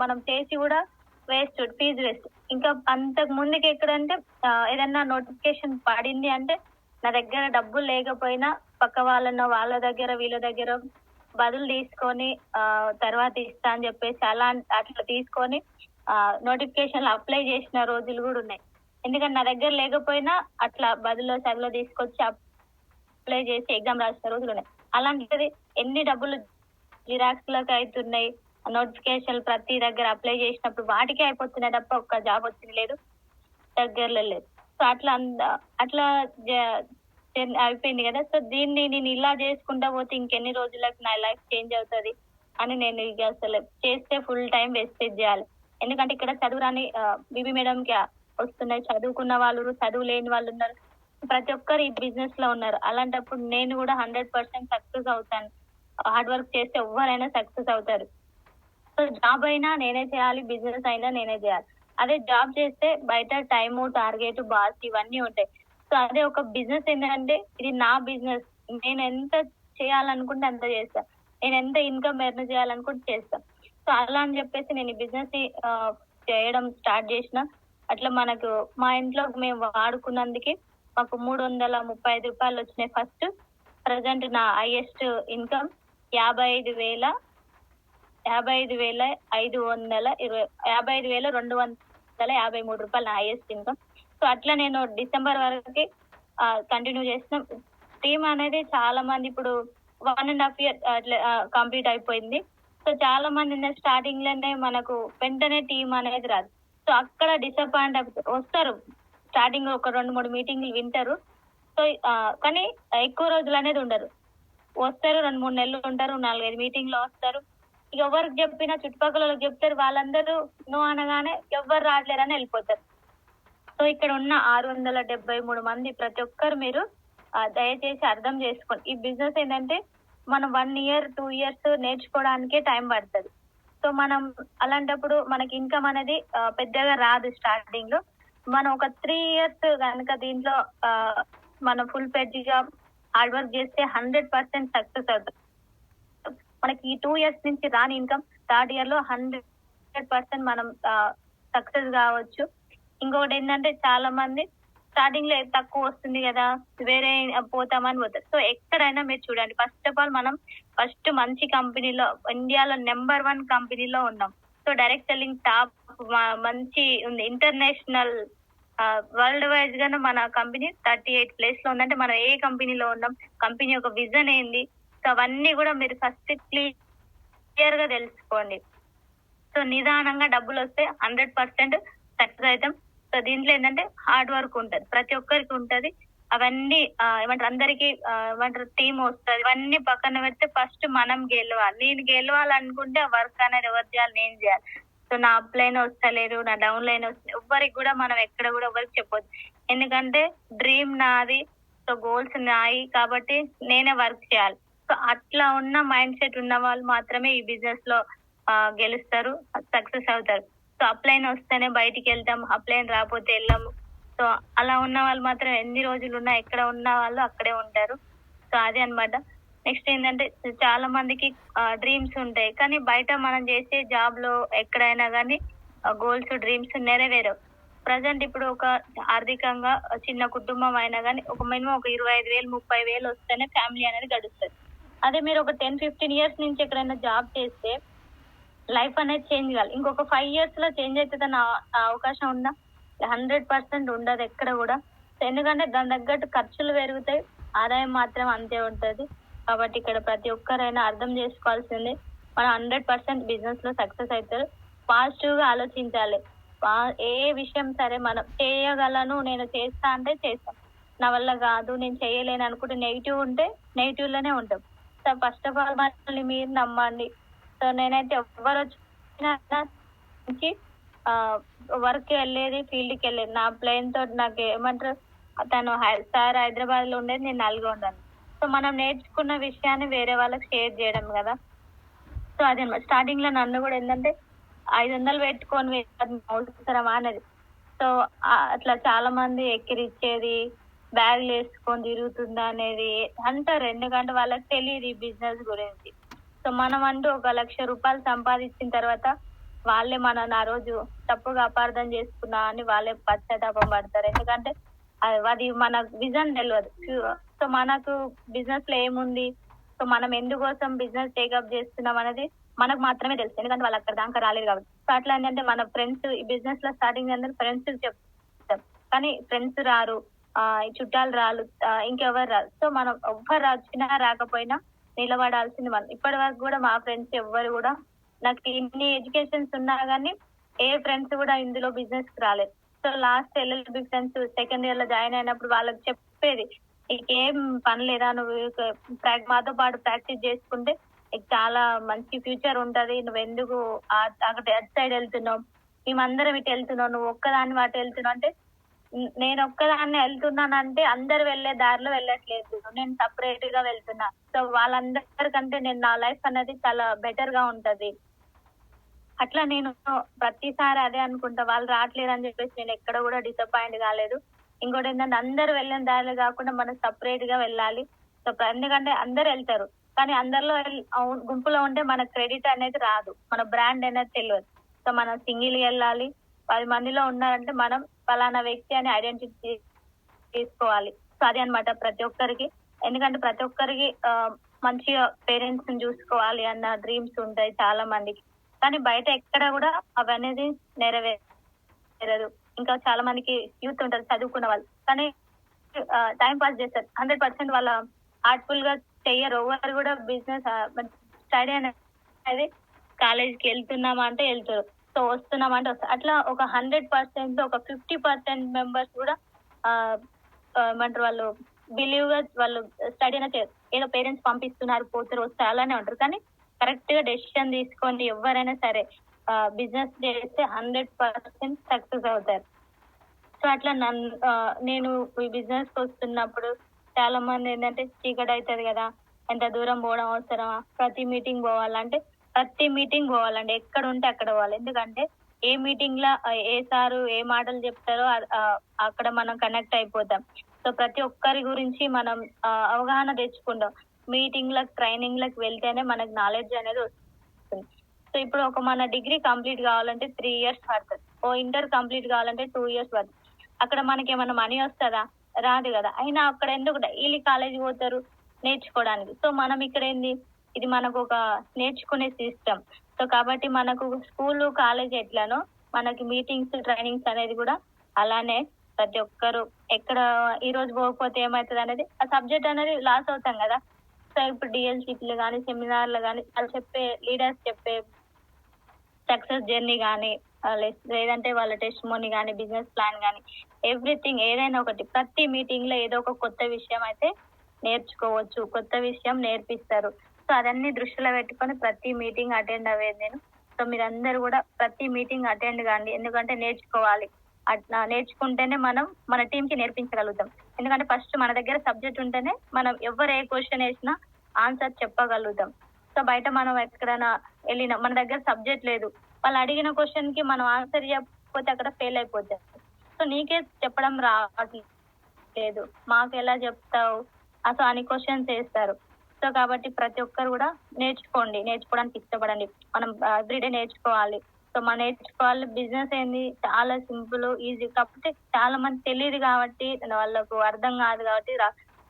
Speaker 1: మనం చేసి కూడా వేస్ట్, ఫీజు వేస్ట్. ఇంకా అంతకు ముందుకి ఎక్కడంటే ఏదన్నా నోటిఫికేషన్ పడింది అంటే నా దగ్గర డబ్బులు లేకపోయినా పక్క వాళ్ళ దగ్గర వీళ్ళ దగ్గర బదులు తీసుకొని తర్వాత ఇస్తా అని చెప్పేసి అట్లా తీసుకొని నోటిఫికేషన్లు అప్లై చేసిన రోజులు కూడా ఉన్నాయి. ఎందుకంటే నా దగ్గర లేకపోయినా అట్లా బదులు చదువులో తీసుకొచ్చి అప్లై చేసి ఎగ్జామ్ రాసిన రోజులు ఉన్నాయి. అలాంటిది ఎన్ని డబ్బులు జిరాక్స్ లకు అవుతున్నాయి, నోటిఫికేషన్ ప్రతి దగ్గర అప్లై చేసినప్పుడు వాటికే అయిపోతున్నాయి తప్ప ఒక్క జాబ్ వచ్చింది లేదు, దగ్గరలో లేదు. సో అట్లా అయిపోయింది కదా. సో దీన్ని నేను ఇలా చేసుకుంటా పోతే ఇంకెన్ని రోజులకు నా లైఫ్ చేంజ్ అవుతుంది అని నేను ఇక అసలు చేస్తే ఫుల్ టైం వేస్టేజ్ చేయాలి. ఎందుకంటే ఇక్కడ చదువురాని బీబీ మేడం కి వస్తున్నాయి, చదువుకున్న వాళ్ళు చదువు లేని వాళ్ళు ఉన్నారు, ప్రతి ఒక్కరు ఈ బిజినెస్ లో ఉన్నారు. అలాంటప్పుడు నేను కూడా 100% సక్సెస్ అవుతాను. హార్డ్ వర్క్ చేస్తే ఎవరైనా సక్సెస్ అవుతారు. సో జాబ్ అయినా నేనే చేయాలి, బిజినెస్ అయినా నేనే చేయాలి. అదే జాబ్ చేస్తే బయట టైము, టార్గెట్, బాస్ ఇవన్నీ ఉంటాయి. సో అదే ఒక బిజినెస్ ఏంటంటే ఇది నా బిజినెస్, నేను ఎంత చేయాలనుకుంటే అంత చేస్తా, నేను ఎంత ఇన్కమ్ ఎర్న్ చేయాలనుకుంటే చేస్తా. సో అలా అని చెప్పేసి నేను ఈ బిజినెస్ చేయడం స్టార్ట్ చేసిన. అట్లా మనకు మా ఇంట్లో మేము వాడుకున్నందుకే మాకు 335 రూపాయలు వచ్చినాయి ఫస్ట్. ప్రజెంట్ నా హైయెస్ట్ ఇన్కమ్ 55,253 రూపాయలు నా హైయెస్ట్ ఇన్కమ్. సో అట్లా నేను డిసెంబర్ వరకు కంటిన్యూ చేసిన. టీమ్ అనేది చాలా మంది ఇప్పుడు 1.5 year అట్లా కంప్లీట్ అయిపోయింది. సో చాలా మంది స్టార్టింగ్ లోనే మనకు వెంటనే టీమ్ అనేది రాదు. సో అక్కడ డిసప్పాయింట్ వస్తారు, స్టార్టింగ్ ఒక 2-3 మీటింగ్లు వింటారు. సో కానీ ఎక్కువ రోజులు అనేది ఉండరు, వస్తారు 2-3 నెలలు ఉంటారు, 4-5 మీటింగ్ లో వస్తారు. ఇక ఎవరికి చెప్పినా చుట్టుపక్కల వాళ్ళకి చెప్తారు, వాళ్ళందరూ నువ్వు అనగానే ఎవ్వరు రావట్లేరని వెళ్ళిపోతారు. సో ఇక్కడ ఉన్న 673 మంది ప్రతి ఒక్కరు మీరు దయచేసి అర్థం చేసుకోండి. ఈ బిజినెస్ ఏంటంటే మనం 1 year 2 years నేర్చుకోవడానికే టైం పడుతుంది. సో మనం అలాంటప్పుడు మనకి ఇన్కమ్ అనేది పెద్దగా రాదు స్టార్టింగ్ లో. మనం ఒక 3 years కనుక దీంట్లో మనం ఫుల్ గా హార్డ్ వర్క్ చేస్తే 100% సక్సెస్ అవుతుంది. మనకి ఈ 2 years నుంచి రాని ఇన్కమ్ 3rd year లో 100% మనం సక్సెస్ కావచ్చు. ఇంకొకటి ఏంటంటే చాలా మంది స్టార్టింగ్ లో తక్కువ వస్తుంది కదా వేరే పోతామని పోతారు. సో ఎక్కడైనా మీరు చూడండి, ఫస్ట్ ఆఫ్ ఆల్ మనం ఫస్ట్ మంచి కంపెనీలో, ఇండియాలో నెంబర్ 1 కంపెనీలో ఉన్నాం. సో డైరెక్ట్ సెల్లింగ్ టాప్ మంచి ఉంది, ఇంటర్నేషనల్ వరల్డ్ వైజ్ గా మన కంపెనీ 38 ప్లేస్ లో ఉందంటే మనం ఏ కంపెనీలో ఉన్నాం, కంపెనీ యొక్క విజన్ ఏంది, సో అవన్నీ కూడా మీరు ఫస్ట్ క్లియర్ గా తెలుసుకోండి. సో నిదానంగా డబ్బులు వస్తే 100% సక్సెస్ అవుతాం. సో దీంట్లో ఏంటంటే హార్డ్ వర్క్ ఉంటది, ప్రతి ఒక్కరికి ఉంటది. అవన్నీ ఏమంటారు అందరికి ఏమంటారు టీమ్ వస్తుంది, ఇవన్నీ పక్కన పెడితే ఫస్ట్ మనం గెలవాలి. నేను గెలవాలనుకుంటే ఆ వర్క్ అనేది ఎవరు చేయాలి, నేను చేయాలి. సో నా అప్ లైన్ వస్తలేదు, నా డౌన్ లైన్ వస్తుంది, ఎవ్వరికి కూడా మనం ఎక్కడ కూడా ఎవరికి చెప్పొద్దు. ఎందుకంటే డ్రీమ్ నాది, సో గోల్స్ నాయి, కాబట్టి నేనే వర్క్ చేయాలి. సో అట్లా ఉన్న మైండ్ సెట్ ఉన్న వాళ్ళు మాత్రమే ఈ బిజినెస్ లో గెలుస్తారు, సక్సెస్ అవుతారు. సో అప్లైన్ వస్తేనే బయటికి వెళ్తాం, అప్లైన్ రాకపోతే వెళ్ళాము. సో అలా ఉన్న వాళ్ళు మాత్రం ఎన్ని రోజులు ఉన్నా ఎక్కడ ఉన్న వాళ్ళు అక్కడే ఉంటారు. సో అదే అన్నమాట. నెక్స్ట్ ఏంటంటే చాలా మందికి డ్రీమ్స్ ఉంటాయి, కానీ బయట మనం చేసే జాబ్ లో ఎక్కడైనా కానీ గోల్స్, డ్రీమ్స్ నెరవేరవు. ప్రజెంట్ ఇప్పుడు ఒక ఆర్థికంగా చిన్న కుటుంబం అయినా కానీ ఒక మినిమం ఒక 25,000-30,000 వస్తేనే ఫ్యామిలీ అనేది గడుస్తుంది. అదే మీరు ఒక 10-15 years నుంచి ఎక్కడైనా జాబ్ చేస్తే లైఫ్ అనేది చేంజ్ కావాలి. ఇంకొక 5 years లో చేంజ్ అవుతుందన్న అవకాశం ఉందా? 100% ఉండదు ఎక్కడ కూడా. ఎందుకంటే దాని తగ్గట్టు ఖర్చులు పెరుగుతాయి, ఆదాయం మాత్రం అంతే ఉంటది. కాబట్టి ఇక్కడ ప్రతి ఒక్కరైనా అర్థం చేసుకోవాల్సింది, మనం 100% బిజినెస్ లో సక్సెస్ అవుతారు. పాజిటివ్ గా ఆలోచించాలి. ఏ విషయం సరే మనం చేయగలను, నేను చేస్తా అంటే చేస్తాం, నా వల్ల కాదు నేను చేయలేను అనుకుంటే నెగిటివ్ ఉంటే నెగిటివ్ లోనే ఉంటాం. సో ఫస్ట్ ఆఫ్ ఆల్ మనల్ని మీరు నమ్మండి. సో నేనైతే ఎవరు వచ్చినా వర్క్ వెళ్ళేది, ఫీల్డ్ కి వెళ్ళేది, నా ప్లేన్ తోటి నాకు ఏమంటారు సార్ హైదరాబాద్ లో ఉండేది, నేను నల్గొండ. సో మనం నేర్చుకున్న విషయాన్ని వేరే వాళ్ళకి షేర్ చేయడం కదా. సో అదే స్టార్టింగ్ లో నన్ను కూడా ఏంటంటే 500 పెట్టుకొని అవసరమా అనేది. సో అట్లా చాలా మంది ఎక్కిరిచ్చేది, బ్యాగులు వేసుకొని తిరుగుతుందా అనేది అంటారు. ఎందుకంటే వాళ్ళకి తెలియదు ఈ బిజినెస్ గురించి. సో మనం అంటూ ఒక 1,00,000 సంపాదించిన తర్వాత వాళ్ళే మనల్ని ఆ రోజు తప్పుగా అపార్థం చేసుకున్నా అని వాళ్ళే పశ్చాత్తాపం పడతారు. ఎందుకంటే అది మన విజన్ తెలియదు. సో మనకు బిజినెస్ లో ఏముంది, సో మనం ఎందుకోసం బిజినెస్ టేకప్ చేస్తున్నాం అనేది మనకు మాత్రమే తెలుసు. ఎందుకంటే వాళ్ళు అక్కడ దాకా రాలేదు కాబట్టి. సో అట్లా ఏంటంటే మన ఫ్రెండ్స్ ఈ బిజినెస్ లో స్టార్టింగ్ అంటే ఫ్రెండ్స్ చెప్తారు, కానీ ఫ్రెండ్స్ రారు, ఈ చుట్టాలు రారు, ఇంకెవరు రారు. సో మనం ఎవ్వరు వచ్చినా రాకపోయినా నిలబడాల్సింది మనం. ఇప్పటి వరకు కూడా మా ఫ్రెండ్స్ ఎవ్వరు కూడా, నాకు ఇన్ని ఎడ్యుకేషన్స్ ఉన్నా కానీ ఏ ఫ్రెండ్స్ కూడా ఇందులో బిజినెస్ కి రాలేదు. So last LLB friends second year లో జాయిన్ అయినప్పుడు వాళ్ళకి చెప్పేది, నీకేం పని లేదా, నువ్వు మాతో పాటు ప్రాక్టీస్ చేసుకుంటే నీకు చాలా మంచి ఫ్యూచర్ ఉంటది, నువ్వు ఎందుకు అక్కడ అటు సైడ్ వెళ్తున్నావు, మేమందరం ఇటు వెళ్తున్నావు, నువ్వు ఒక్కదాన్ని వాటి వెళ్తున్నావు అంటే, నేను ఒక్కదాన్ని వెళ్తున్నానంటే అందరు వెళ్లే దారిలో వెళ్ళట్లేదు, నేను సపరేట్ గా వెళ్తున్నా. సో వాళ్ళందరికంటే నేను నా లైఫ్ అనేది చాలా బెటర్ గా ఉంటది. అట్లా నేను ప్రతిసారి అదే అనుకుంటా, వాళ్ళు రావట్లేదు అని చెప్పేసి నేను ఎక్కడ కూడా డిసప్పాయింట్ కాలేదు. ఇంకోటి ఏంటంటే అందరు వెళ్ళిన దారిలో కాకుండా మనం సపరేట్ గా వెళ్ళాలి. సో ఎందుకంటే అందరు వెళ్తారు, కానీ అందరిలో గుంపులో ఉంటే మన క్రెడిట్ అనేది రాదు, మన బ్రాండ్ అనేది తెలియదు. సో మనం సింగిల్ వెళ్ళాలి. 10 మందిలో ఉన్నారంటే మనం ఫలానా వ్యక్తి అని ఐడెంటిటీ తీసుకోవాలి. సో అదే అనమాట ప్రతి ఒక్కరికి. ఎందుకంటే ప్రతి ఒక్కరికి మంచిగా పేరెంట్స్ ని చూసుకోవాలి అన్న డ్రీమ్స్ ఉంటాయి చాలా మందికి, కానీ బయట ఎక్కడ కూడా అవనేది నెరవేరదు. ఇంకా చాలా మందికి యూత్ ఉంటారు చదువుకున్న వాళ్ళు, కానీ టైం పాస్ చేస్తారు. 100% వాళ్ళ హార్ట్ఫుల్ గా చెయ్యరు. ఎవరు కూడా బిజినెస్ స్టడీ అనేది కాలేజీకి వెళ్తున్నామా అంటే వెళ్తారు, సో వస్తున్నామా అంటే వస్తారు. అట్లా ఒక 100% లో ఒక 50% మెంబర్స్ కూడా ఏమంటారు, వాళ్ళు బిలీవ్ గా వాళ్ళు స్టడీ అనేది చేయరు. ఏదో పేరెంట్స్ పంపిస్తున్నారు, పోతారు, వస్తారు, అలానే ఉంటారు. కానీ కరెక్ట్ గా డెసిషన్ తీసుకొని ఎవరైనా సరే బిజినెస్ చేస్తే 100% సక్సెస్ అవుతారు. సో అట్లా నేను ఈ బిజినెస్ కి వస్తున్నప్పుడు చాలా మంది ఏంటంటే చీకటి అవుతుంది కదా, ఎంత దూరం పోవడం అవసరమా, ప్రతి మీటింగ్ పోవాలంటే ప్రతి మీటింగ్ పోవాలండి, ఎక్కడ ఉంటే అక్కడ పోవాలి. ఎందుకంటే ఏ మీటింగ్ లో ఏ సారు ఏ మాటలు చెప్తారో అక్కడ మనం కనెక్ట్ అయిపోతాం. సో ప్రతి ఒక్కరి గురించి మనం అవగాహన తెచ్చుకుంటాం. మీటింగ్ లకు ట్రైనింగ్ లకు వెళ్తేనే మనకు నాలెడ్జ్ అనేది వస్తుంది. సో ఇప్పుడు ఒక మన డిగ్రీ కంప్లీట్ కావాలంటే 3 years పడుతుంది, ఓ ఇంటర్ కంప్లీట్ కావాలంటే 2 years పడుతుంది. అక్కడ మనకి ఏమైనా మనీ వస్తుందా? రాదు కదా. అయినా అక్కడ ఎందుకు డైలీ కాలేజ్ పోతారు నేర్చుకోవడానికి. సో మనం ఇక్కడ ఏంది, ఇది మనకు ఒక నేర్చుకునే సిస్టమ్. సో కాబట్టి మనకు స్కూల్ కాలేజ్ ఎట్లానో మనకి మీటింగ్స్ ట్రైనింగ్స్ అనేది కూడా అలానే. ప్రతి ఒక్కరు ఎక్కడ ఈ రోజు పోకపోతే ఏమవుతుంది అనేది, ఆ సబ్జెక్ట్ అనేది లాస్ అవుతాం కదా. సో ఇప్పుడు డిఎల్సీపీలు కానీ సెమినార్లు కానీ వాళ్ళు చెప్పే లీడర్స్ చెప్పే సక్సెస్ జర్నీ కానీ, లేదంటే వాళ్ళ టెస్టిమోనీ కానీ, బిజినెస్ ప్లాన్ కానీ, ఎవ్రీథింగ్ ఏదైనా ఒకటి ప్రతి మీటింగ్ లో ఏదో ఒక కొత్త విషయం అయితే నేర్చుకోవచ్చు, కొత్త విషయం నేర్పిస్తారు. సో అదన్నీ దృష్టిలో పెట్టుకొని ప్రతి మీటింగ్ అటెండ్ అయ్యేది నేను. సో మీరందరూ కూడా ప్రతి మీటింగ్ అటెండ్ కాండి, ఎందుకంటే నేర్చుకోవాలి. అట్లా నేర్చుకుంటేనే మనం మన టీం కి నేర్పించగలుగుతాం. ఎందుకంటే ఫస్ట్ మన దగ్గర సబ్జెక్ట్ ఉంటేనే మనం ఎవరు ఏ క్వశ్చన్ వేసినా ఆన్సర్ చెప్పగలుగుతాం. సో బయట మనం ఎక్కడైనా వెళ్ళినా మన దగ్గర సబ్జెక్ట్ లేదు, వాళ్ళు అడిగిన క్వశ్చన్ కి మనం ఆన్సర్ చెప్పకపోతే అక్కడ ఫెయిల్ అయిపోతాం. సో నీకే చెప్పడం రావట్లేదు, మాకు ఎలా చెప్తావు అసలు అని క్వశ్చన్స్ వేస్తారు. సో కాబట్టి ప్రతి ఒక్కరు కూడా నేర్చుకోండి, నేర్చుకోవడానికి ఇష్టపడండి. మనం ఎవ్రీడే నేర్చుకోవాలి. సో మనం నేర్చుకోవాలి. బిజినెస్ ఏంది చాలా సింపుల్, ఈజీ. కాకపోతే చాలా మంది తెలియదు కాబట్టి, వాళ్ళకు అర్థం కాదు కాబట్టి,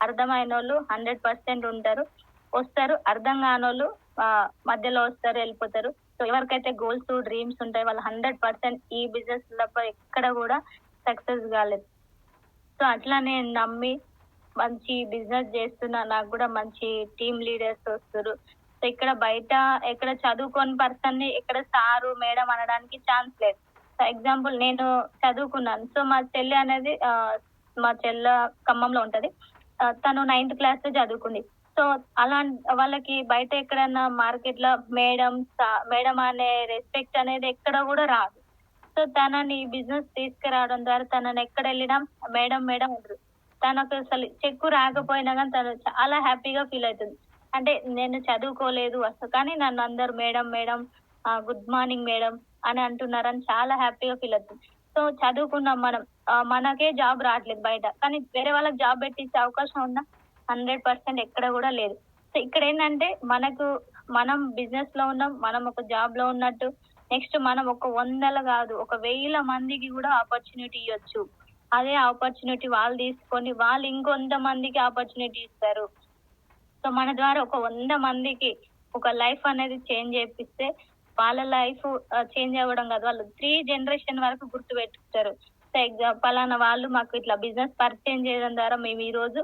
Speaker 1: అర్థమైన వాళ్ళు 100% ఉంటారు, వస్తారు. అర్థం కాని వాళ్ళు మధ్యలో వస్తారు, వెళ్ళిపోతారు. సో ఎవరికైతే గోల్స్ డ్రీమ్స్ ఉంటాయి వాళ్ళు 100% ఈ బిజినెస్ లో ఎక్కడ కూడా సక్సెస్ కాలేదు. సో అట్లా నేను నమ్మి మంచి బిజినెస్ చేస్తున్నా, నాకు కూడా మంచి టీమ్ లీడర్స్ వస్తారు. సో ఇక్కడ బయట ఎక్కడ చదువుకోని పర్సన్ ని ఇక్కడ సారు మేడం అనడానికి ఛాన్స్ లేదు. సో ఎగ్జాంపుల్ నేను చదువుకున్నాను. సో మా చెల్లి అనేది మా చెల్ల ఖమ్మంలో ఉంటది, తను 9th class చదువుకుంది. సో అలా వాళ్ళకి బయట ఎక్కడైనా మార్కెట్ లో మేడం మేడం అనే రెస్పెక్ట్ అనేది ఎక్కడ కూడా రాదు. సో తనని బిజినెస్ తీసుకురావడం ద్వారా తనని ఎక్కడ వెళ్ళినా మేడం మేడం అంటారు. తనకు అసలు చెక్కు రాకపోయినా కానీ తను చాలా హ్యాపీగా ఫీల్ అవుతుంది. అంటే నేను చదువుకోలేదు అసలు, కానీ నన్ను అందరూ madam madam, good morning madam అని అంటున్నారని చాలా హ్యాపీగా ఫీల్ అవుతుంది. సో చదువుకున్నాం మనం, మనకే జాబ్ రావట్లేదు బయట, కానీ వేరే వాళ్ళకి జాబ్ పెట్టించే అవకాశం ఉందా? 100% ఎక్కడ కూడా లేదు. సో ఇక్కడ ఏంటంటే మనకు, మనం బిజినెస్ లో ఉన్నాం, మనం ఒక జాబ్ లో ఉన్నట్టు, నెక్స్ట్ మనం ఒక వందలు కాదు ఒక 1000 మందికి కూడా ఆపర్చునిటీ ఇవ్వచ్చు. అదే ఆపర్చునిటీ వాళ్ళు తీసుకొని వాళ్ళు ఇంకొంతమందికి ఆపర్చునిటీ ఇస్తారు. సో మన ద్వారా ఒక 100 మందికి ఒక లైఫ్ అనేది చేంజ్ చేపిస్తే వాళ్ళ లైఫ్ చేంజ్ అవ్వడం కాదు, వాళ్ళు 3 జనరేషన్ వరకు గుర్తు పెట్టుకుంటారు. సో పలానా వాళ్ళు మాకు ఇట్లా బిజినెస్ పరిచయం చేయడం ద్వారా మేము ఈ రోజు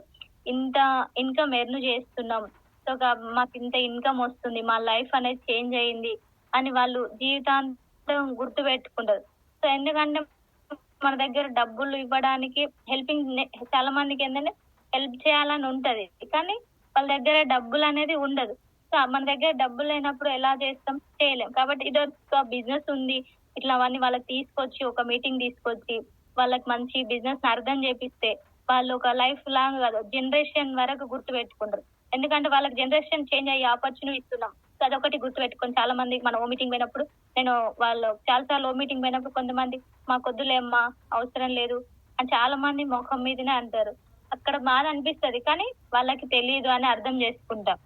Speaker 1: ఇంత ఇన్కమ్ ఎర్న్ చేస్తున్నాం, సో మాకు ఇంత ఇన్కమ్ వస్తుంది, మా లైఫ్ అనేది చేంజ్ అయింది అని వాళ్ళు జీవితాంతం గుర్తు పెట్టుకుంటారు. సో ఎందుకంటే మన దగ్గర డబ్బులు ఇవ్వడానికి హెల్పింగ్, చాలా మందికి ఏంటంటే హెల్ప్ చేయాలని ఉంటది, కానీ వాళ్ళ దగ్గర డబ్బులు అనేది ఉండదు. సో మన దగ్గర డబ్బులు లేనప్పుడు ఎలా చేస్తాం? చేయలేం. కాబట్టి ఇది ఒక బిజినెస్ ఉంది, ఇట్లా అవన్నీ వాళ్ళకి తీసుకొచ్చి ఒక మీటింగ్ తీసుకొచ్చి వాళ్ళకి మంచి బిజినెస్ అర్థం చేపిస్తే వాళ్ళు ఒక లైఫ్ లాంగ్ కాదు జనరేషన్ వరకు గుర్తు పెట్టుకుంటారు. ఎందుకంటే వాళ్ళకి జనరేషన్ చేంజ్ అయ్యే ఆపర్చునిటీ ఇస్తున్నాం. సో అదొకటి గుర్తు పెట్టుకొని చాలా మంది మనం ఓ మీటింగ్ పోయినప్పుడు, నేను వాళ్ళు చాలాసార్లు ఓ మీటింగ్ పోయినప్పుడు కొంతమంది మాకు వద్దులేమ్మా అవసరం లేదు అని చాలా మంది ముఖం మీదనే అంటారు. అక్కడ బాధ అనిపిస్తది, కానీ వాళ్ళకి తెలియదు అని అర్థం చేసుకుంటాం.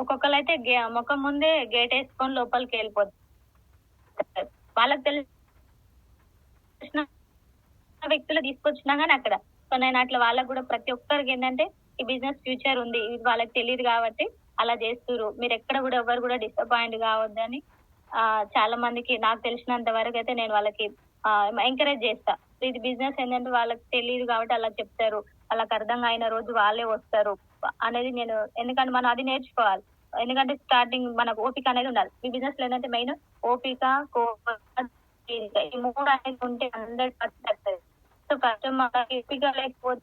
Speaker 1: ఒక్కొక్కరు అయితే ముఖం ముందే గేట్ వేసుకొని లోపలికి వెళ్ళిపోతారు. వాళ్ళకి తెలిసిన వ్యక్తులు తీసుకొచ్చినా కానీ అక్కడ, సో నేను అట్లా వాళ్ళకి కూడా ప్రతి ఒక్కరికి ఏంటంటే ఈ బిజినెస్ ఫ్యూచర్ ఉంది, ఇది వాళ్ళకి తెలియదు కాబట్టి అలా చేస్తున్నారు, మీరు ఎక్కడ కూడా ఎవరు కూడా డిసప్పాయింట్ కావద్దని చాలా మందికి నాకు తెలిసినంత వరకు అయితే నేను వాళ్ళకి ఎంకరేజ్ చేస్తా. ఇది బిజినెస్ ఏంటంటే వాళ్ళకి తెలియదు కాబట్టి అలా చెప్తారు, వాళ్ళకి అర్థం అయిన రోజు వాళ్ళే వస్తారు అనేది నేను, ఎందుకంటే మనం అది నేర్చుకోవాలి. ఎందుకంటే స్టార్టింగ్ మనకు ఓపిక అనేది ఉండాలి. ఈ బిజినెస్ లో ఏంటంటే మెయిన్ ఓపిక, ఈ 3 అనేది ఉంటే 100% వస్తుంది. సో కస్టమర్ ఓపిక లేకపోతే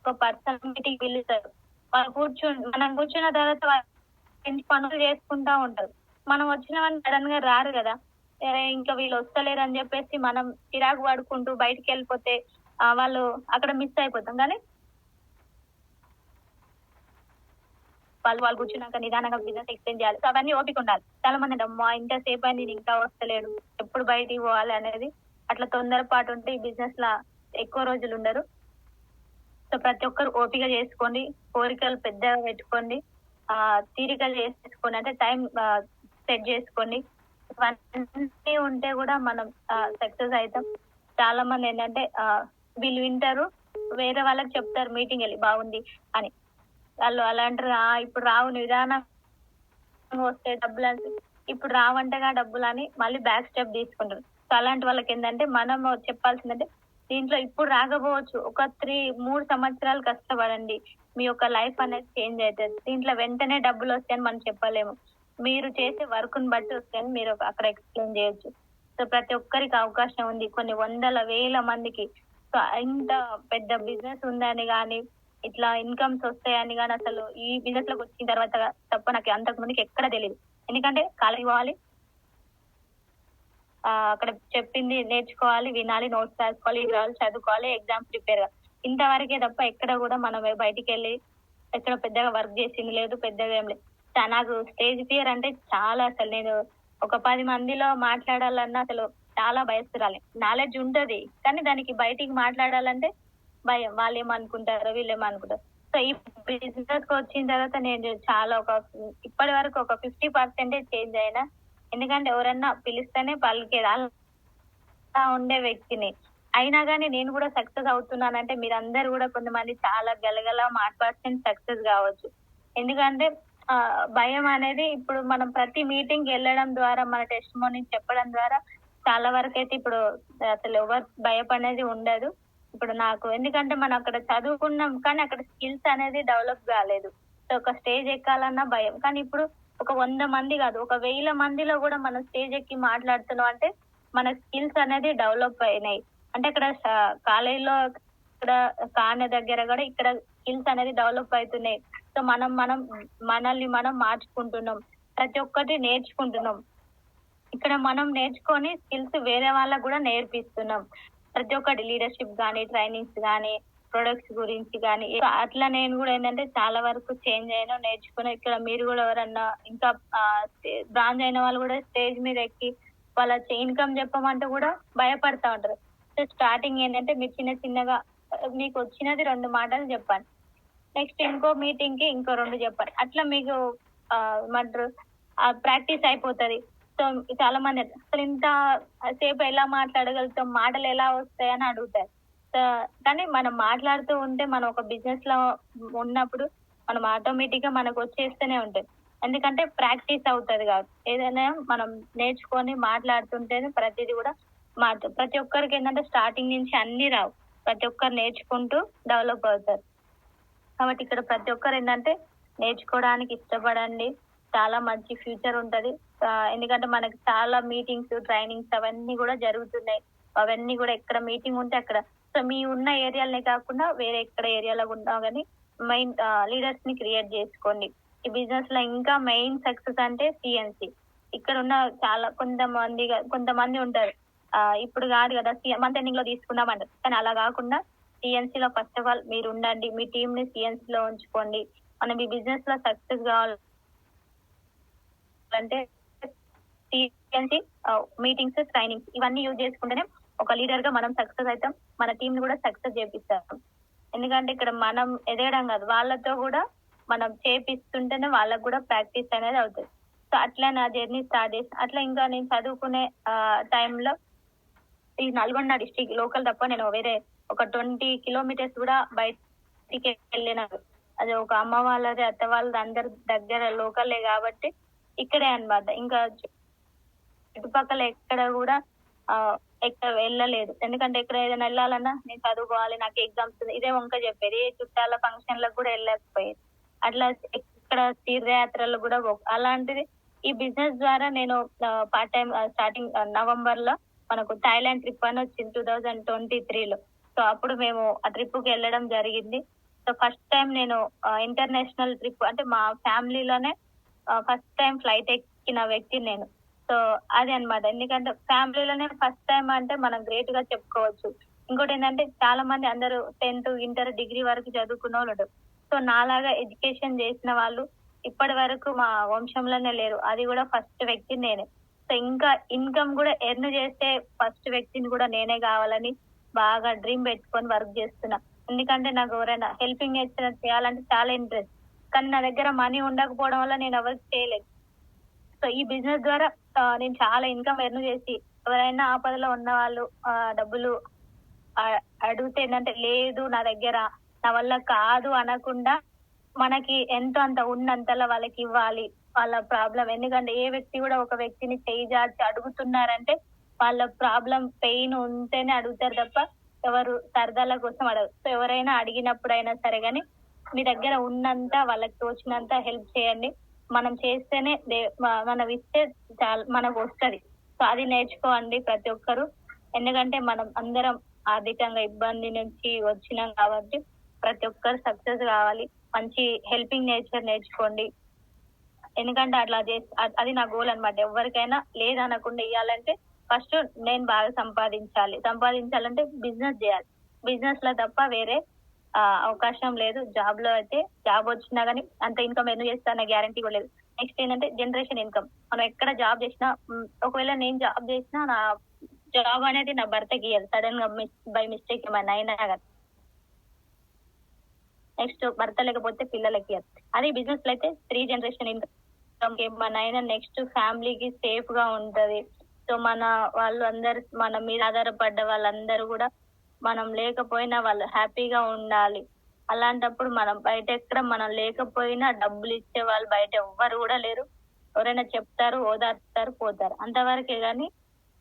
Speaker 1: ఒక పర్సన్ మీటింగ్ పిలుస్తారు, వాళ్ళు మనం కూర్చున్న తర్వాత వాళ్ళు పనులు చేసుకుంటా ఉంటారు. మనం వచ్చిన వాళ్ళు సడన్ గా రారు కదా, ఇంకా వీళ్ళు వస్తలేరు అని చెప్పేసి మనం చిరాకు పడుకుంటూ బయటికి వెళ్ళిపోతే వాళ్ళు అక్కడ మిస్ అయిపోతాం. కానీ వాళ్ళు కూర్చున్నాక నిదానంగా బిజినెస్ ఎక్స్ప్లెయిన్ చేయాలి. సో అవన్నీ ఓపిక ఉండాలి. చాలా మంది అమ్మా ఇంతసేపు అయింది ఇంకా వస్తలేడు, ఎప్పుడు బయటికి పోవాలి అనేది అట్లా తొందరపాటు ఉంటే ఈ బిజినెస్ లా ఎక్కువ రోజులు ఉండరు. సో ప్రతి ఒక్కరు ఓపిక చేసుకోండి, కోరికలు పెద్దగా పెట్టుకోండి, తీరికలు చేసుకోండి, అంటే టైం సెట్ చేసుకోండి. ఇవన్నీ ఉంటే కూడా మనం సక్సెస్ అవుతాం. చాలా మంది ఏంటంటే వీళ్ళు వింటారు, వేరే వాళ్ళకి చెప్తారు మీటింగ్ వెళ్ళి బాగుంది అని, వాళ్ళు అలా అంటారు ఇప్పుడు రావు నిదానం వస్తే డబ్బులు అని, ఇప్పుడు రావంటగా డబ్బులు అని మళ్ళీ బ్యాక్ స్టెప్ తీసుకుంటారు. సో అలాంటి వాళ్ళకి ఏంటంటే మనం చెప్పాల్సిందంటే దీంట్లో ఇప్పుడు రాకపోవచ్చు, ఒక 3 సంవత్సరాలు కష్టపడండి, మీ యొక్క లైఫ్ అనేది చేంజ్ అవుతుంది. దీంట్లో వెంటనే డబ్బులు వస్తాయని మనం చెప్పలేము, మీరు చేసే వర్క్ ని బట్టి వస్తాయని మీరు అక్కడ ఎక్స్ప్లెయిన్ చేయొచ్చు. సో ప్రతి ఒక్కరికి అవకాశం ఉంది, కొన్ని 100,000 మందికి. సో ఇంత పెద్ద బిజినెస్ ఉందని కానీ ఇట్లా ఇన్కమ్స్ వస్తాయని కానీ అసలు ఈ బిజినెస్ లోకి వచ్చిన తర్వాత తప్ప నాకు అంతకు ముందుకి ఎక్కడ తెలియదు. ఎందుకంటే కాలేజీ పోవాలి, అక్కడ చెప్పింది నేర్చుకోవాలి, వినాలి, నోట్స్ రాసుకోవాలి, చదువుకోవాలి, ఎగ్జామ్స్ ప్రిపేర్ గా, ఇంతవరకే తప్ప ఎక్కడ కూడా మనం బయటికి వెళ్ళి ఎక్కడ పెద్దగా వర్క్ చేసింది లేదు, పెద్దగా ఏం లేదు. నాకు స్టేజ్ ఫియర్ అంటే చాలా, అసలు నేను ఒక 10 మందిలో మాట్లాడాలన్నా అసలు చాలా భయస్తురాలి. నాలెడ్జ్ ఉంటది కానీ దానికి బయటికి మాట్లాడాలంటే భయం, వాళ్ళు ఏమనుకుంటారో వీళ్ళు ఏమనుకుంటారు. సో ఈ బిజినెస్ కి వచ్చిన తర్వాత నేను చాలా ఇప్పటి వరకు ఒక 50% చేంజ్ అయినా, ఎందుకంటే ఎవరన్నా పిలిస్తేనే పలికేది అలా ఉండే వ్యక్తిని. అయినా కానీ నేను కూడా సక్సెస్ అవుతున్నానంటే మీరందరూ కూడా కొంతమంది చాలా గలగల మాట్లాడుతున్న సక్సెస్ కావచ్చు. ఎందుకంటే భయం అనేది ఇప్పుడు మనం ప్రతి మీటింగ్ వెళ్ళడం ద్వారా మన టెస్టిమోనీ చెప్పడం ద్వారా చాలా వరకు అయితే ఇప్పుడు అసలు ఎవరు భయపడేది ఉండదు. ఇప్పుడు నాకు ఎందుకంటే మనం అక్కడ చదువుకున్నాం కానీ అక్కడ స్కిల్స్ అనేది డెవలప్ కాలేదు. సో ఒక స్టేజ్ ఎక్కాలన్నా భయం, కానీ ఇప్పుడు ఒక 100 మంది కాదు ఒక 1000 మందిలో కూడా మనం స్టేజ్ ఎక్కి మాట్లాడుతున్నాం అంటే మన స్కిల్స్ అనేది డెవలప్ అయినాయి. అంటే అక్కడ కాలేజీలో ఇక్కడ కానే దగ్గర కూడా ఇక్కడ స్కిల్స్ అనేది డెవలప్ అవుతున్నాయి. సో మనల్ని మనం మార్చుకుంటున్నాం, ప్రతి ఒక్కటి నేర్చుకుంటున్నాం. ఇక్కడ మనం నేర్చుకొని స్కిల్స్ వేరే వాళ్ళకు కూడా నేర్పిస్తున్నాం. ప్రతి ఒక్కటి లీడర్షిప్ కానీ, ట్రైనింగ్స్ కానీ, ప్రొడక్ట్స్ గురించి కానీ అట్లా నేను కూడా ఏంటంటే చాలా వరకు చేంజ్ అయినా నేర్చుకుని ఇక్కడ మీరు కూడా ఎవరన్నా ఇంకా బ్రాంచ్ అయిన వాళ్ళు కూడా స్టేజ్ మీద ఎక్కి వాళ్ళ ఇన్కమ్ చెప్పమంటే కూడా భయపడతా ఉంటారు. సో స్టార్టింగ్ ఏంటంటే మీరు చిన్న చిన్నగా మీకు వచ్చినది 2 మాటలు చెప్పండి, నెక్స్ట్ ఇంకో మీటింగ్ కి ఇంకో 2 చెప్పండి, అట్లా మీకు ఏమంటారు ప్రాక్టీస్ అయిపోతుంది. సో చాలా మంది అసలు ఇంత సేపు ఎలా మాట్లాడగలుగుతాం, మాటలు ఎలా వస్తాయని అడుగుతారు. కానీ మనం మాట్లాడుతూ ఉంటే మనం ఒక బిజినెస్ లో ఉన్నప్పుడు మనం ఆటోమేటిక్ గా మనకు వచ్చేస్తూనే ఉంటుంది. ఎందుకంటే ప్రాక్టీస్ అవుతుంది కాబట్టి ఏదైనా మనం నేర్చుకొని మాట్లాడుతుంటేనే ప్రతిదీ కూడా ప్రతి ఒక్కరికి ఏంటంటే స్టార్టింగ్ నుంచి అన్ని రావు, ప్రతి ఒక్కరు నేర్చుకుంటూ డెవలప్ అవుతారు. కాబట్టి ఇక్కడ ప్రతి ఒక్కరు ఏంటంటే నేర్చుకోవడానికి ఇష్టపడండి, చాలా మంచి ఫ్యూచర్ ఉంటది. ఎందుకంటే మనకి చాలా మీటింగ్స్ ట్రైనింగ్స్ అవన్నీ కూడా జరుగుతున్నాయి. అవన్నీ కూడా ఎక్కడ మీటింగ్ ఉంటే అక్కడ, సో మీ ఉన్న ఏరియాలనే కాకుండా వేరే ఎక్కడ ఏరియాలో ఉన్నా కానీ మెయిన్ లీడర్స్ ని క్రియేట్ చేసుకోండి. ఈ బిజినెస్ లో ఇంకా మెయిన్ సక్సెస్ అంటే సిఎన్సి. ఇక్కడ ఉన్న చాలా కొంతమంది ఉంటారు ఇప్పుడు కాదు కదా మంత్ ఎండింగ్ లో తీసుకుందామంటారు, కానీ అలా కాకుండా సిఎన్సి లో ఫస్ట్ ఆఫ్ ఆల్ మీరు ఉండండి, మీ టీమ్ ని సిఎన్సి లో ఉంచుకోండి. మనం ఈ బిజినెస్ లో సక్సెస్ కావాలంటే సిఎన్సి మీటింగ్స్ ట్రైనింగ్స్ ఇవన్నీ యూజ్ చేసుకుంటేనే ఒక లీడర్ గా మనం సక్సెస్ అవుతాం, మన టీం ని కూడా సక్సెస్ చేపిస్తాం. ఎందుకంటే ఇక్కడ మనం ఎదగడం కాదు, వాళ్ళతో కూడా మనం చేపిస్తుంటేనే వాళ్ళకు కూడా ప్రాక్టీస్ అనేది అవుతుంది. సో అట్లా నా జర్నీ స్టార్ట్ చేసి అట్లా ఇంకా నేను చదువుకునే టైంలో ఈ నల్గొండ డిస్ట్రిక్ట్ లోకల్ తప్ప నేను వేరే ఒక 20 కిలోమీటర్స్ కూడా బయటికి వెళ్ళినారు. అది ఒక అమ్మ వాళ్ళది అత్త వాళ్ళది అందరి దగ్గర లోకలే కాబట్టి ఇక్కడే అన్నమాట. ఇంకా చుట్టుపక్కల ఎక్కడ కూడా ఎక్కడ వెళ్ళలేదు. ఎందుకంటే ఎక్కడ ఏదైనా వెళ్ళాలన్నా నేను చదువుకోవాలి, నాకు ఎగ్జామ్స్ ఇదే వంక చెప్పేది. ఏ చుట్టాల ఫంక్షన్లకు కూడా వెళ్ళకపోయేది. అట్లా ఇక్కడ తీర్థయాత్రలు కూడా అలాంటిది ఈ బిజినెస్ ద్వారా నేను పార్ట్ టైం స్టార్టింగ్ నవంబర్ లో మనకు థాయిలాండ్ ట్రిప్ అని వచ్చింది 2023లో. సో అప్పుడు మేము ఆ ట్రిప్ కి వెళ్ళడం జరిగింది. సో ఫస్ట్ టైం నేను ఇంటర్నేషనల్ ట్రిప్ అంటే మా ఫ్యామిలీలోనే ఫస్ట్ టైం ఫ్లైట్ ఎక్కిన వ్యక్తి నేను. సో అది అన్నమాట. ఎందుకంటే ఫ్యామిలీలోనే ఫస్ట్ టైం అంటే మనం గ్రేట్ గా చెప్పుకోవచ్చు. ఇంకోటి ఏంటంటే చాలా మంది అందరూ 10th ఇంటర్ డిగ్రీ వరకు చదువుకున్న వాళ్ళు, సో నాలాగా ఎడ్యుకేషన్ చేసిన వాళ్ళు ఇప్పటి వరకు మా వంశంలోనే లేరు. అది కూడా ఫస్ట్ వ్యక్తి నేనే. సో ఇంకా ఇన్కమ్ కూడా ఎర్న్ చేస్తే ఫస్ట్ వ్యక్తిని కూడా నేనే కావాలని బాగా డ్రీమ్ పెట్టుకొని వర్క్ చేస్తున్నా. ఎందుకంటే నాకు ఎవరైనా హెల్పింగ్ నేచర్ చేయాలంటే చాలా ఇంట్రెస్ట్, కానీ నా దగ్గర మనీ ఉండకపోవడం వల్ల నేను ఎవరికి చేయలేదు. సో ఈ బిజినెస్ ద్వారా నేను చాలా ఇన్కమ్ ఎర్న్ చేసి ఎవరైనా ఆపదలో ఉన్న వాళ్ళు డబ్బులు అడిగితే ఏంటంటే లేదు నా దగ్గర నా వల్ల కాదు అనకుండా మనకి ఎంతో అంత ఉన్నంతలో వాళ్ళకి ఇవ్వాలి వాళ్ళ ప్రాబ్లం. ఎందుకంటే ఏ వ్యక్తి కూడా ఒక వ్యక్తిని చేయి జార్చి అడుగుతున్నారంటే వాళ్ళ ప్రాబ్లం పెయిన్ ఉంటేనే అడుగుతారు తప్ప ఎవరు సరదాల కోసం అడగరు. సో ఎవరైనా అడిగినప్పుడైనా సరే కానీ మీ దగ్గర ఉన్నంత వాళ్ళకి తోచినంత హెల్ప్ చేయండి. మనం చేస్తేనే మనం ఇస్తే మనకు వస్తుంది. సో అది నేర్చుకోండి ప్రతి ఒక్కరు. ఎందుకంటే మనం అందరం ఆర్థికంగా ఇబ్బంది నుంచి వచ్చినాం కాబట్టి ప్రతి ఒక్కరు సక్సెస్ కావాలి. మంచి హెల్పింగ్ నేచర్ నేర్చుకోండి. ఎందుకంటే అట్లా అది నా గోల్ అనమాట. ఎవరికైనా లేదనకుండా ఇవ్వాలంటే ఫస్ట్ నేను బాగా సంపాదించాలంటే బిజినెస్ చేయాలి. బిజినెస్ లో తప్ప వేరే అవకాశం లేదు. జాబ్ లో అయితే జాబ్ వచ్చినా కానీ అంత ఇన్కమ్ ఎర్న్ చేస్తాన గ్యారంటీ కూడా లేదు. నెక్స్ట్ ఏంటంటే జనరేషన్ ఇన్కమ్. మనం ఎక్కడ జాబ్ చేసినా ఒకవేళ నేను జాబ్ చేసినా నా జాబ్ అనేది నా భర్తకి ఇయ్యాలి. సడన్ గా బై మిస్టేక్ ఏమైనా అయినా కానీ నెక్స్ట్ భర్త లేకపోతే పిల్లలకి ఇయ్యాలి. అదే బిజినెస్ లో అయితే 3 జనరేషన్ ఇన్కమ్ ఏమైనా అయినా నెక్స్ట్ ఫ్యామిలీకి సేఫ్ గా ఉంటది. సో మన వాళ్ళు అందరు మన మీద ఆధారపడ్డ వాళ్ళందరూ కూడా మనం లేకపోయినా వాళ్ళు హ్యాపీగా ఉండాలి. అలాంటప్పుడు మనం బయట ఎక్కడ మనం లేకపోయినా డబ్బులు ఇచ్చే వాళ్ళు బయట ఎవ్వరు కూడా లేరు. ఎవరైనా చెప్తారు, ఓదార్తారు, పోతారు, అంతవరకే కానీ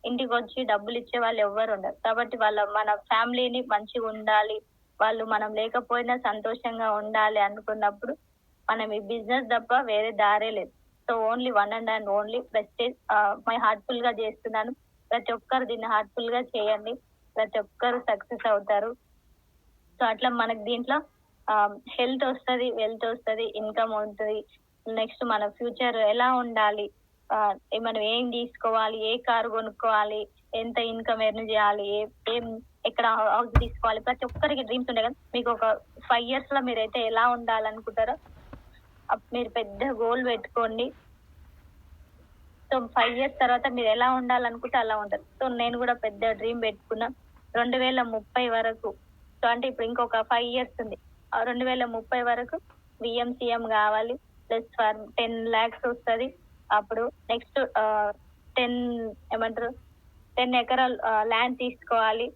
Speaker 1: ఇంటికి వచ్చి డబ్బులు ఇచ్చే వాళ్ళు ఎవ్వరు ఉండరు. కాబట్టి మన ఫ్యామిలీని మంచిగా ఉండాలి, వాళ్ళు మనం లేకపోయినా సంతోషంగా ఉండాలి అనుకున్నప్పుడు మనం ఈ బిజినెస్ తప్ప వేరే దారే లేదు. So only one and only prestige my heartful గా చేస్తున్నాను. ప్రతి ఒక్కరు దీన్ని హార్ట్ఫుల్ గా చేయండి, ప్రతి ఒక్కరు సక్సెస్ అవుతారు. సో అట్లా మనకు దీంట్లో హెల్త్ వస్తుంది, వెల్త్ వస్తుంది, ఇన్కమ్ ఉంటుంది. నెక్స్ట్ మన ఫ్యూచర్ ఎలా ఉండాలి, మనం ఏం తీసుకోవాలి, ఏ కారు కొనుక్కోవాలి, ఎంత ఇన్కమ్ ఎర్న్ చేయాలి, ఎక్కడ హౌస్ తీసుకోవాలి, ప్రతి ఒక్కరికి డ్రీమ్స్ ఉంటాయి కదా. మీకు ఒక 5 years లో మీరైతే ఎలా ఉండాలనుకుంటారో మీరు పెద్ద గోల్ పెట్టుకోండి. సో 5 years తర్వాత మీరు ఎలా ఉండాలనుకుంటే అలా ఉంటారు. సో నేను కూడా పెద్ద డ్రీమ్ పెట్టుకున్నా 2030 వరకు. సో అంటే ఇప్పుడు ఇంకొక 5 years ఉంది. 2030 వరకు విఎంసీఎం కావాలి, ప్లస్ 10 lakhs వస్తుంది. అప్పుడు నెక్స్ట్ 10 ఎకరాలు ల్యాండ్ తీసుకోవాలి,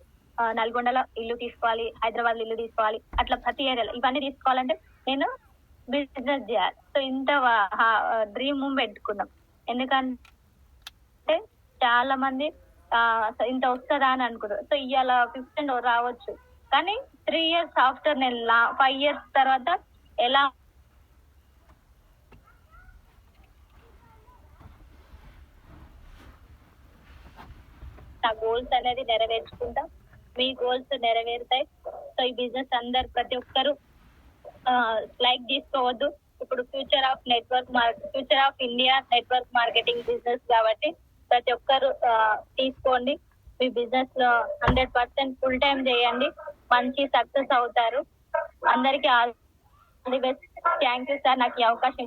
Speaker 1: నల్గొండలో ఇల్లు తీసుకోవాలి, హైదరాబాద్ ఇల్లు తీసుకోవాలి, అట్లా ప్రతి ఏరియాలో ఇవన్నీ తీసుకోవాలంటే నేను బిజినెస్ చేయాలి. సో ఇంత డ్రీమ్ పెట్టుకున్నాం. ఎందుకంటే చాలా మంది ఇంత వస్తుందా అని అనుకుంటారు. సో ఇవాళ 15 రావచ్చు, కానీ 3 years ఆఫ్టర్ నేను 5 years తర్వాత ఎలా నా గోల్స్ అనేది నెరవేర్చుకుంటా, మీ గోల్స్ నెరవేరుతాయి. సో ఈ బిజినెస్ అందరు ప్రతి ఒక్కరు లైక్ తీసుకోవద్దు. ఇప్పుడు future of India network marketing business కాబట్టి ప్రతి ఒక్కరు తీసుకోండి. మీ బిజినెస్ లో 100% ఫుల్ టైం చేయండి, మంచి సక్సెస్ అవుతారు. అందరికీ all the best. Thank you sir నాకు ఈ అవకాశం